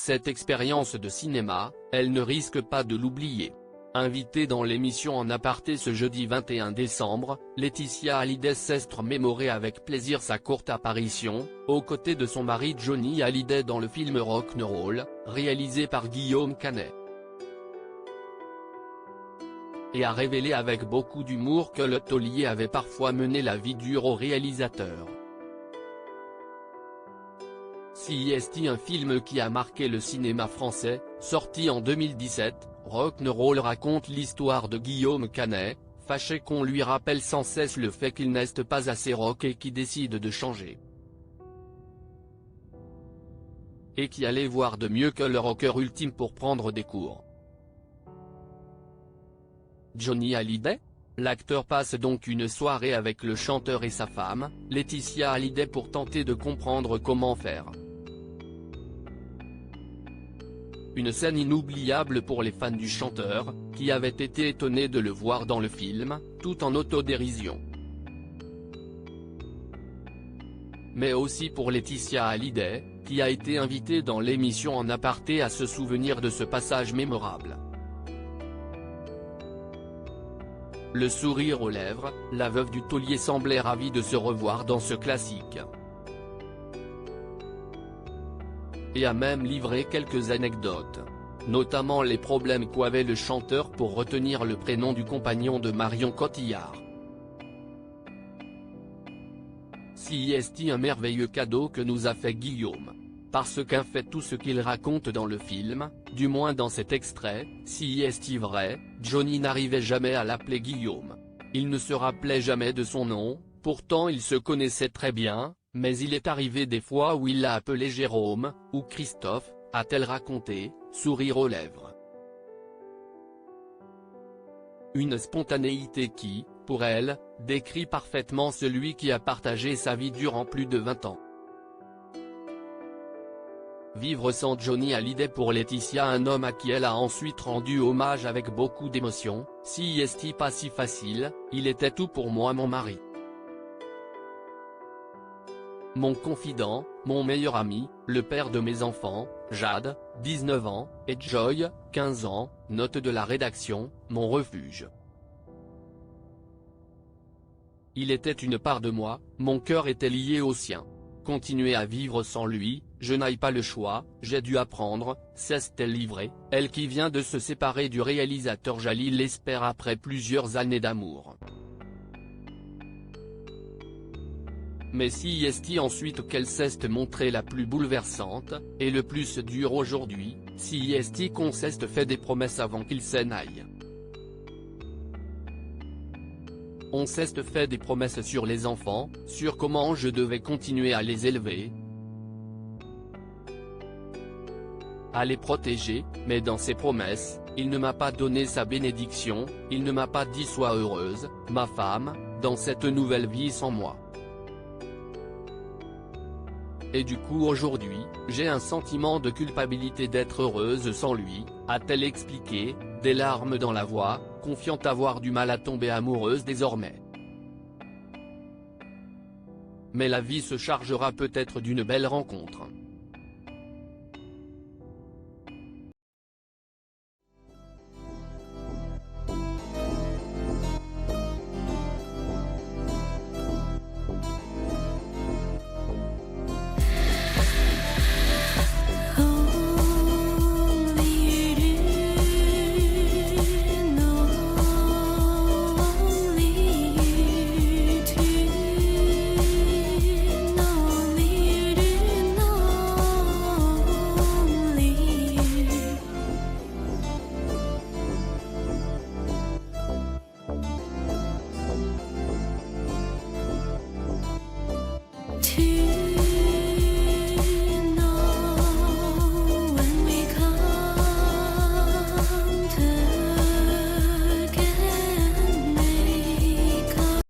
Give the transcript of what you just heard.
Cette expérience de cinéma, elle ne risque pas de l'oublier. Invitée dans l'émission En Aparté ce jeudi 21 décembre, Laetitia Hallyday s'est remémorée avec plaisir sa courte apparition, aux côtés de son mari Johnny Hallyday dans le film Rock'n'Roll, réalisé par Guillaume Canet. Et a révélé avec beaucoup d'humour que le taulier avait parfois mené la vie dure au réalisateur. CIST, un film qui a marqué le cinéma français, sorti en 2017, Rock'n'Roll raconte l'histoire de Guillaume Canet, fâché qu'on lui rappelle sans cesse le fait qu'il n'est pas assez rock et qui décide de changer. Et qui allait voir de mieux que le rocker ultime pour prendre des cours. Johnny Hallyday ? L'acteur passe donc une soirée avec le chanteur et sa femme, Laetitia Hallyday, pour tenter de comprendre comment faire. Une scène inoubliable pour les fans du chanteur, qui avaient été étonnés de le voir dans le film, tout en autodérision. Mais aussi pour Laetitia Hallyday, qui a été invitée dans l'émission En Aparté à se souvenir de ce passage mémorable. Le sourire aux lèvres, la veuve du taulier semblait ravie de se revoir dans ce classique. Et a même livré quelques anecdotes. Notamment les problèmes qu'avait le chanteur pour retenir le prénom du compagnon de Marion Cotillard. CIST, un merveilleux cadeau que nous a fait Guillaume. Parce qu'en fait tout ce qu'il raconte dans le film, du moins dans cet extrait, CIST vrai, Johnny n'arrivait jamais à l'appeler Guillaume. Il ne se rappelait jamais de son nom, pourtant ils se connaissaient très bien, mais il est arrivé des fois où il l'a appelé Jérôme, ou Christophe, a-t-elle raconté, sourire aux lèvres. Une spontanéité qui, pour elle, décrit parfaitement celui qui a partagé sa vie durant plus de 20 ans. Vivre sans Johnny Hallyday pour Laetitia, un homme à qui elle a ensuite rendu hommage avec beaucoup d'émotion, CIST pas si facile, il était tout pour moi, mon mari. Mon confident, mon meilleur ami, le père de mes enfants, Jade, 19 ans, et Joy, 15 ans, note de la rédaction, mon refuge. Il était une part de moi, mon cœur était lié au sien. Continuer à vivre sans lui, je n'ai pas le choix, j'ai dû apprendre, s'est-elle livrée, elle qui vient de se séparer du réalisateur Jalil l'espère après plusieurs années d'amour. Mais CIST ensuite qu'elle s'est montrée la plus bouleversante, et le plus dure aujourd'hui, CIST qu'on s'est fait des promesses avant qu'il s'en aille. On s'est fait des promesses sur les enfants, sur comment je devais continuer à les élever, à les protéger, mais dans ses promesses, il ne m'a pas donné sa bénédiction, il ne m'a pas dit sois heureuse, ma femme, dans cette nouvelle vie sans moi. Et du coup aujourd'hui, j'ai un sentiment de culpabilité d'être heureuse sans lui, a-t-elle expliqué, des larmes dans la voix, confiant avoir du mal à tomber amoureuse désormais. Mais la vie se chargera peut-être d'une belle rencontre.